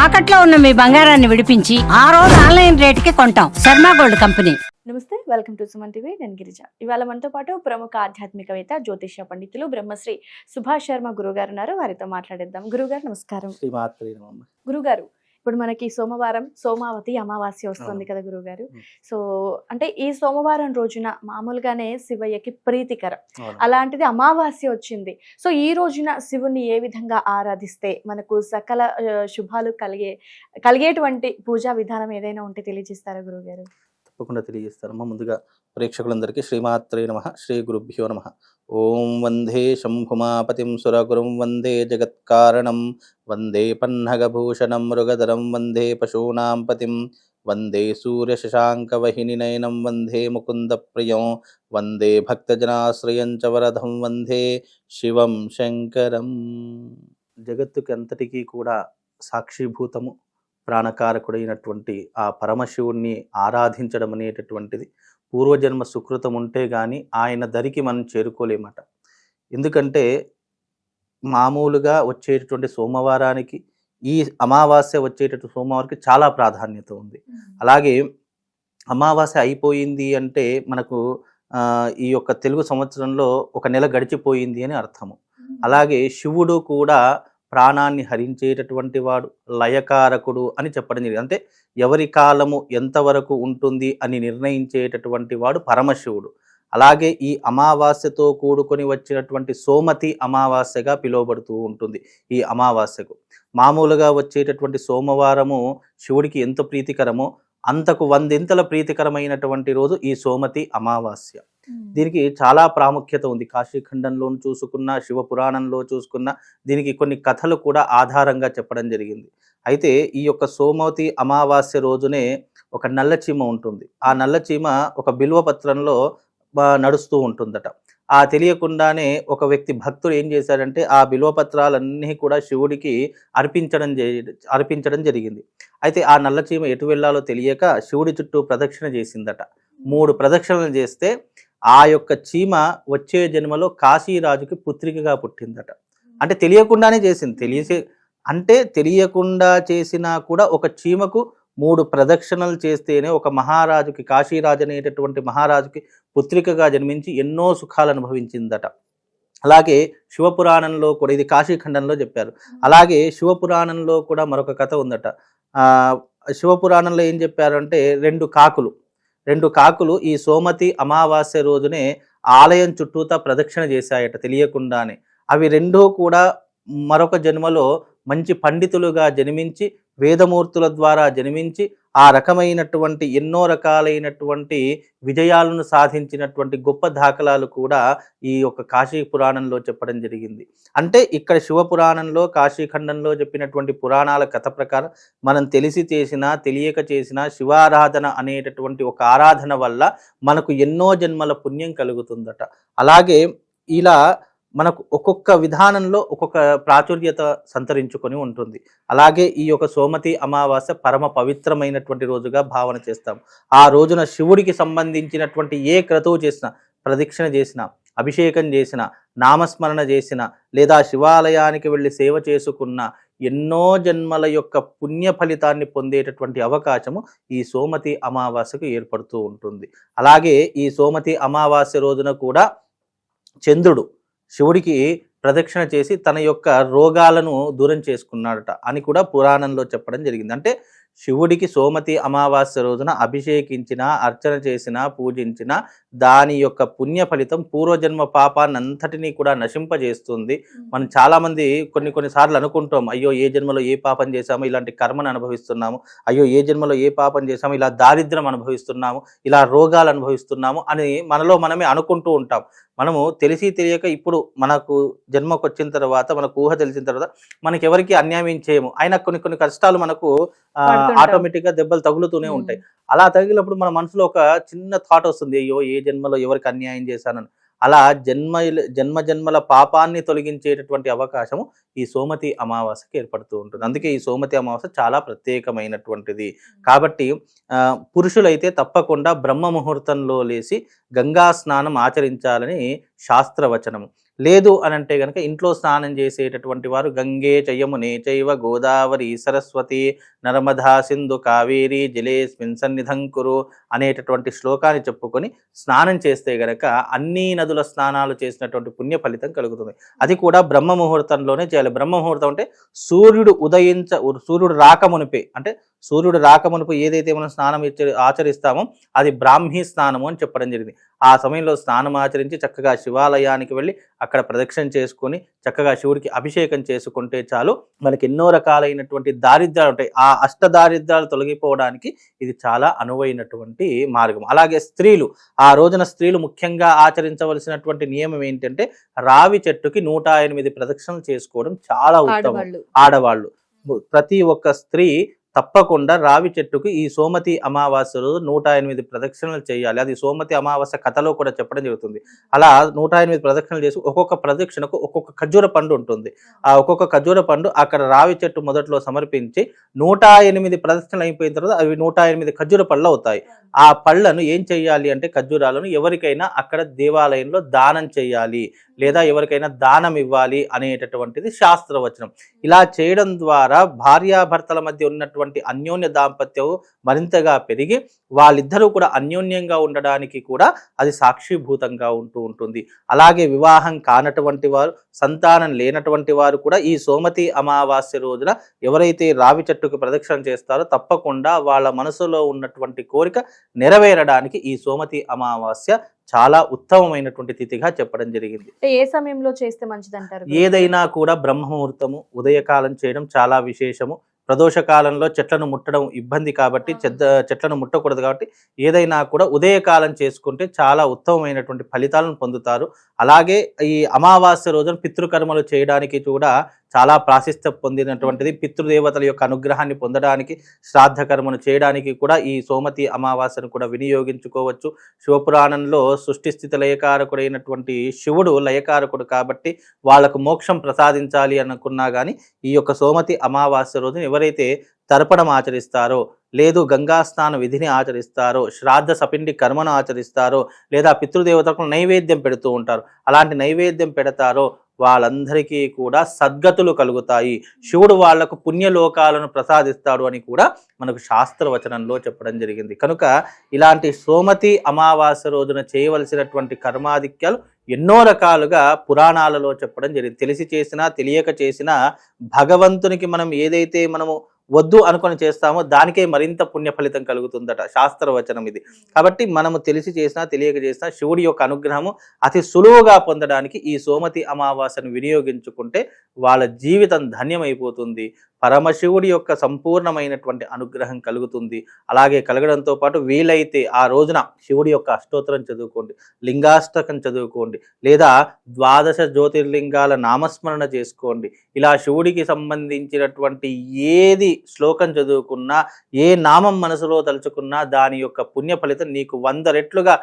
తాకట్లో ఉన్న మీ బంగారాన్ని విడిపించి ఆ రోజు ఆన్లైన్ రేటుకి కొంటాం. Sharma gold company. నమస్తే, వెల్కమ్ టు సుమన్ టీవీ. నేను గిరిజ. ఇవాళ మనతో పాటు ప్రముఖ ఆధ్యాత్మికవేత్త జ్యోతిష్య పండితులు బ్రహ్మశ్రీ సుభాష్ శర్మ గురుగారు ఉన్నారు. వారితో మాట్లాడేద్దాం. గురుగారు నమస్కారం. గురుగారు, ఇప్పుడు మనకి సోమవారం సోమావతి అమావాస్య వస్తుంది కదా గురుగారు. సో అంటే ఈ సోమవారం రోజున మామూలుగానే శివయ్యకి ప్రీతికరం, అలాంటిది అమావాస్య వచ్చింది. సో ఈ రోజున శివుని ఏ విధంగా ఆరాధిస్తే మనకు సకల శుభాలు కలిగేటువంటి పూజా విధానం ఏదైనా ఉంటే తెలియజేస్తారా గురుగారు? తప్పకుండా తెలియజేస్తారమ్మా. ముందుగా ప్రేక్షకులందరికీ శ్రీమాత్రే నమః, శ్రీ గురుభ్యో నమః. ఓం వందే శంభుమాపతిం సురగురుం వందే జగత్కారణం వందే పన్నగభూషణం మృగధరం వందే పశూనాం పతిం వందే సూర్యశశాంకవహినినయనం వందే ముకుందప్రియం వందే భక్తజనాశ్రయం చ వరదం వందే శివం శంకరం. జగత్తుకి అంతటికీ కూడా సాక్షిభూతము ప్రాణకారకుడైనటువంటి ఆ పరమశివుణ్ణి ఆరాధించడం అనేటటువంటిది పూర్వజన్మ సుకృతం ఉంటే కానీ ఆయన దరికి మనం చేరుకోలేమట. ఎందుకంటే మామూలుగా వచ్చేటటువంటి సోమవారానికి ఈ అమావాస్య వచ్చేటటువంటి సోమవారికి చాలా ప్రాధాన్యత ఉంది. అలాగే అమావాస్య అయిపోయింది అంటే మనకు ఈ యొక్క తెలుగు సంవత్సరంలో ఒక నెల గడిచిపోయింది అని అర్థము. అలాగే శివుడు కూడా ప్రాణాన్ని హరించేటటువంటి వాడు, లయకారకుడు అని చెప్పడం జరిగింది. అంటే ఎవరి కాలము ఎంతవరకు ఉంటుంది అని నిర్ణయించేటటువంటి వాడు పరమశివుడు. అలాగే ఈ అమావాస్యతో కూడుకొని వచ్చినటువంటి సోమతి అమావాస్యగా పిలువబడుతూ ఉంటుంది. ఈ అమావాస్యకు మామూలుగా వచ్చేటటువంటి సోమవారము శివుడికి ఎంత ప్రీతికరమో అంతకు 100 ప్రీతికరమైనటువంటి రోజు ఈ సోమతి అమావాస్య. దీనికి చాలా ప్రాముఖ్యత ఉంది. కాశీఖండంలో చూసుకున్న, శివపురాణంలో చూసుకున్న దీనికి కొన్ని కథలు కూడా ఆధారంగా చెప్పడం జరిగింది. అయితే ఈ యొక్క సోమవతి అమావాస్య రోజునే ఒక నల్లచీమ ఉంటుంది. ఆ నల్లచీమ ఒక బిల్వపత్రంలో నడుస్తూ ఉంటుందట. ఆ తెలియకుండానే ఒక వ్యక్తి భక్తుడు ఏం చేశాడంటే ఆ బిల్వపత్రాలన్నీ కూడా శివుడికి అర్పించడం జరిగింది. అయితే ఆ నల్లచీమ ఎటు వెళ్ళాలో తెలియక శివుడి చుట్టూ ప్రదక్షిణ చేసిందట. 3 ప్రదక్షిణలు చేస్తే ఆ యొక్క చీమ వచ్చే జన్మలో కాశీరాజుకి పుత్రికగా పుట్టిందట. అంటే తెలియకుండానే చేసింది. తెలియకుండా చేసినా కూడా ఒక చీమకు 3 ప్రదక్షిణలు చేస్తేనే ఒక మహారాజుకి, కాశీరాజు అనేటటువంటి మహారాజుకి పుత్రికగా జన్మించి ఎన్నో సుఖాలు అనుభవించిందట. అలాగే శివపురాణంలో కూడా, ఇది కాశీఖండంలో చెప్పారు. అలాగే శివపురాణంలో కూడా మరొక కథ ఉందట. శివపురాణంలో ఏం చెప్పారంటే 2 కాకులు ఈ సోమతి అమావాస్య రోజునే ఆలయం చుట్టూతా ప్రదక్షిణ చేశాయట తెలియకుండానే. అవి 2 కూడా మరొక జన్మలో మంచి పండితులుగా జన్మించి, వేదమూర్తుల ద్వారా జన్మించి ఆ రకమైనటువంటి ఎన్నో రకాలైనటువంటి విజయాలను సాధించినటువంటి గొప్ప దాఖలాలు కూడా ఈ యొక్క కాశీ పురాణంలో చెప్పడం జరిగింది. అంటే ఇక్కడ శివపురాణంలో, కాశీఖండంలో చెప్పినటువంటి పురాణాల కథ ప్రకారం మనం తెలిసి చేసినా తెలియక చేసినా శివారాధన అనేటటువంటి ఒక ఆరాధన వల్ల మనకు ఎన్నో జన్మల పుణ్యం కలుగుతుందట. అలాగే ఇలా మనకు ఒక్కొక్క విధానంలో ఒక్కొక్క ప్రాచుర్యత సంతరించుకొని ఉంటుంది. అలాగే ఈ యొక్క సోమతి అమావాస్య పరమ పవిత్రమైనటువంటి రోజుగా భావన చేస్తాం. ఆ రోజున శివుడికి సంబంధించినటువంటి ఏ క్రతువు చేసినా, ప్రదక్షిణ చేసినా, అభిషేకం చేసినా, నామస్మరణ చేసినా, లేదా శివాలయానికి వెళ్ళి సేవ చేసుకున్న ఎన్నో జన్మల యొక్క పుణ్య ఫలితాన్ని పొందేటటువంటి అవకాశము ఈ సోమతి అమావాస్యకు ఏర్పడుతూ ఉంటుంది. అలాగే ఈ సోమతి అమావాస్య రోజున కూడా చంద్రుడు శివుడికి ప్రదక్షిణ చేసి తన యొక్క రోగాలను దూరం చేసుకున్నాడట అని కూడా పురాణంలో చెప్పడం జరిగింది. అంటే శివుడికి సోమతి అమావాస్య రోజున అభిషేకించినా, అర్చన చేసినా, పూజించినా దాని యొక్క పుణ్య ఫలితం పూర్వజన్మ పాపాన్ని అంతటినీ కూడా నశింపజేస్తుంది. మనం చాలామంది కొన్నిసార్లు అనుకుంటాం, అయ్యో ఏ జన్మలో ఏ పాపం చేశామో ఇలాంటి కర్మను అనుభవిస్తున్నాము, అయ్యో ఏ జన్మలో ఏ పాపం చేశామో ఇలా దారిద్ర్యం అనుభవిస్తున్నాము, ఇలా రోగాలు అనుభవిస్తున్నాము అని మనలో మనమే అనుకుంటూ ఉంటాం. మనము తెలిసి తెలియక ఇప్పుడు మనకు జన్మకు వచ్చిన తర్వాత, మనకు ఊహ తెలిసిన తర్వాత మనకి ఎవరికి అన్యాయం చేయము, అయినా కొన్ని కష్టాలు మనకు ఆటోమేటిక్గా దెబ్బలు తగులుతూనే ఉంటాయి. అలా తగిలినప్పుడు మన మనసులో ఒక చిన్న థాట్ వస్తుంది, అయ్యో ఏ జన్మలో ఎవరికి అన్యాయం చేశానని. అలా జన్మల పాపాన్ని తొలగించేటటువంటి అవకాశము ఈ సోమతి అమావాస్యకి ఏర్పడుతూ ఉంటుంది. అందుకే ఈ సోమతి అమావాస్య చాలా ప్రత్యేకమైనటువంటిది. కాబట్టి పురుషులైతే తప్పకుండా బ్రహ్మ ముహూర్తంలో లేచి గంగా స్నానం ఆచరించాలని శాస్త్రవచనము. లేదు అని అంటే గనక ఇంట్లో స్నానం చేసేటటువంటి వారు గంగే చయమునే చైవ గోదావరి సరస్వతి నర్మదా సింధు కావేరి జలేస్మిన్ సన్నిధం కురు అనేటటువంటి శ్లోకాన్ని చెప్పుకొని స్నానం చేస్తే గనక అన్ని నదుల స్నానాలు చేసినటువంటి పుణ్య ఫలితం కలుగుతుంది. అది కూడా బ్రహ్మ ముహూర్తంలోనే చేయాలి. బ్రహ్మ ముహూర్తం అంటే సూర్యుడు రాకమునిపే, అంటే సూర్యుడు రాకమునుపు ఏదైతే మనం స్నానం ఆచరిస్తామో అది బ్రాహ్మీ స్నానము అని చెప్పడం జరిగింది. ఆ సమయంలో స్నానం ఆచరించి చక్కగా శివాలయానికి వెళ్ళి అక్కడ ప్రదక్షిణ చేసుకొని చక్కగా శివుడికి అభిషేకం చేసుకుంటే చాలు, మనకి ఎన్నో రకాలైనటువంటి దారిద్ర్యాలు ఉంటాయి. ఆ అష్ట దారిద్ర్యాలు తొలగిపోవడానికి ఇది చాలా అనువైనటువంటి మార్గం. అలాగే స్త్రీలు, ఆ రోజున స్త్రీలు ముఖ్యంగా ఆచరించవలసినటువంటి నియమం ఏంటంటే రావి చెట్టుకి 108 ప్రదక్షిణలు చేసుకోవడం చాలా ఉత్తమం. ఆడవాళ్ళు ప్రతి ఒక్క స్త్రీ తప్పకుండా రావి చెట్టుకు ఈ సోమతి అమావాస్య రోజు 108 ప్రదక్షిణలు చేయాలి. అది సోమతి అమావాస్య కథలో కూడా చెప్పడం జరుగుతుంది. అలా 108 ప్రదక్షిణలు చేసి ఒక్కొక్క ప్రదక్షిణకు ఒక్కొక్క ఖర్జూర పండు ఉంటుంది. ఆ ఒక్కొక్క ఖర్జూర పండు అక్కడ రావి చెట్టు మొదట్లో సమర్పించి 108 ప్రదక్షిణలు అయిపోయిన తర్వాత అవి 108 ఖర్జూర పళ్ళు అవుతాయి. ఆ పళ్ళను ఏం చెయ్యాలి అంటే ఖర్జూరాలను ఎవరికైనా అక్కడ దేవాలయంలో దానం చేయాలి, లేదా ఎవరికైనా దానం ఇవ్వాలి అనేటటువంటిది శాస్త్రవచనం. ఇలా చేయడం ద్వారా భార్యాభర్తల మధ్య ఉన్నటువంటి అన్యోన్య దాంపత్యం మరింతగా పెరిగి వాళ్ళిద్దరూ కూడా అన్యోన్యంగా ఉండడానికి కూడా అది సాక్షిభూతంగా ఉంటుంది. అలాగే వివాహం కానటువంటి వారు, సంతానం లేనటువంటి వారు కూడా ఈ సోమతి అమావాస్య రోజున ఎవరైతే రావి చెట్టుకు ప్రదక్షిణ చేస్తారో తప్పకుండా వాళ్ళ మనసులో ఉన్నటువంటి కోరిక నెరవేరడానికి ఈ సోమతి అమావాస్య చాలా ఉత్తమమైనటువంటి తిథిగా చెప్పడం జరిగింది. ఏ సమయంలో చేస్తే మంచిది అంటారు? ఏదైనా కూడా బ్రహ్మముహూర్తము, ఉదయకాలం చేయడం చాలా విశేషము. ప్రదోష కాలంలో చెట్లను ముట్టడం ఇబ్బంది కాబట్టి చెట్లను ముట్టకూడదు కాబట్టి ఏదైనా కూడా ఉదయకాలం చేసుకుంటే చాలా ఉత్తమమైనటువంటి ఫలితాలను పొందుతారు. అలాగే ఈ అమావాస్య రోజున పితృకర్మలు చేయడానికి కూడా చాలా ప్రాశస్త్యం పొందినటువంటిది. పితృదేవతల యొక్క అనుగ్రహాన్ని పొందడానికి, శ్రాద్ధ కర్మను చేయడానికి కూడా ఈ సోమతి అమావాస్యను కూడా వినియోగించుకోవచ్చు. శివపురాణంలో సృష్టి స్థితి లయకారకుడైనటువంటి శివుడు లయకారకుడు కాబట్టి వాళ్ళకు మోక్షం ప్రసాదించాలి అనుకున్నా కానీ ఈ యొక్క సోమతి అమావాస్య రోజున ఎవరైతే తర్పణం ఆచరిస్తారో, లేదు గంగా స్నాన విధిని ఆచరిస్తారో, శ్రాద్ధ సపిండి కర్మను ఆచరిస్తారో, లేదా పితృదేవతలకు నైవేద్యం పెడుతూ ఉంటారు, అలాంటి నైవేద్యం పెడతారో వాళ్ళందరికీ కూడా సద్గతులు కలుగుతాయి. శివుడు వాళ్లకు పుణ్యలోకాలను ప్రసాదిస్తాడు అని కూడా మనకు శాస్త్రవచనంలో చెప్పడం జరిగింది. కనుక ఇలాంటి సోమతి అమావాస్య రోజున చేయవలసినటువంటి కర్మాధిక్యాలు ఎన్నో రకాలుగా పురాణాలలో చెప్పడం జరిగింది. తెలిసి చేసినా తెలియక చేసినా భగవంతునికి మనం ఏదైతే మనము వద్దు అనుకొని చేస్తామో దానికే మరింత పుణ్య ఫలితం కలుగుతుందట శాస్త్రవచనం ఇది. కాబట్టి మనము తెలిసి చేసినా తెలియక చేసినా శివుడి యొక్క అనుగ్రహము అతి సులువుగా పొందడానికి ఈ సోమతి అమావాస్యను వినియోగించుకుంటే వాళ్ళ జీవితం ధన్యమైపోతుంది. పరమశివుడి యొక్క సంపూర్ణమైనటువంటి అనుగ్రహం కలుగుతుంది. అలాగే కలగడంతో పాటు వీలైతే ఆ రోజున శివుడి యొక్క అష్టోత్తరం చదువుకోండి, లింగాష్టకం చదువుకోండి, లేదా 12 జ్యోతిర్లింగాల నామస్మరణ చేసుకోండి. ఇలా శివుడికి సంబంధించినటువంటి ఏది శ్లోకం చదువుకున్నా, ఏ నామం మనసులో తలుచుకున్నా దాని యొక్క పుణ్య ఫలితం నీకు 100 రెట్లుగా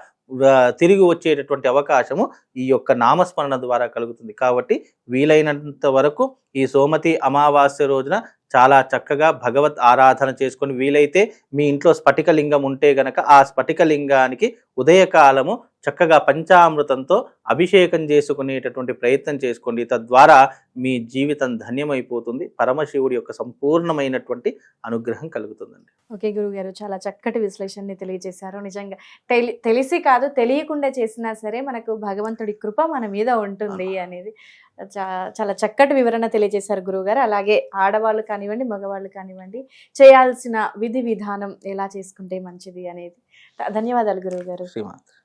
తిరిగి వచ్చేటటువంటి అవకాశము ఈ యొక్క నామస్మరణ ద్వారా కలుగుతుంది. కాబట్టి వీలైనంత వరకు ఈ సోమతి అమావాస్య రోజున చాలా చక్కగా భగవత్ ఆరాధన చేసుకొని, వీలైతే మీ ఇంట్లో స్ఫటికలింగం ఉంటే గనక ఆ స్ఫటికలింగానికి ఉదయకాలము చక్కగా పంచామృతంతో అభిషేకం చేసుకునేటటువంటి ప్రయత్నం చేసుకోండి. తద్వారా మీ జీవితం ధన్యమైపోతుంది. పరమశివుడి యొక్క సంపూర్ణమైనటువంటి అనుగ్రహం కలుగుతుందండి. ఓకే గురుగారు, చాలా చక్కటి విశ్లేషణని తెలియజేశారు. నిజంగా తెలిసి కాదు తెలియకుండా చేసినా సరే మనకు భగవంతుడి కృప మన మీద ఉంటుంది అనేది చాలా చక్కటి వివరణ తెలియజేశారు గురువుగారు. అలాగే ఆడవాళ్ళు కానివ్వండి, మగవాళ్ళు కానివ్వండి, చేయాల్సిన విధి విధానం ఎలా చేసుకుంటే మంచిది అనేది. ధన్యవాదాలు గురువుగారు. శ్రీమాత.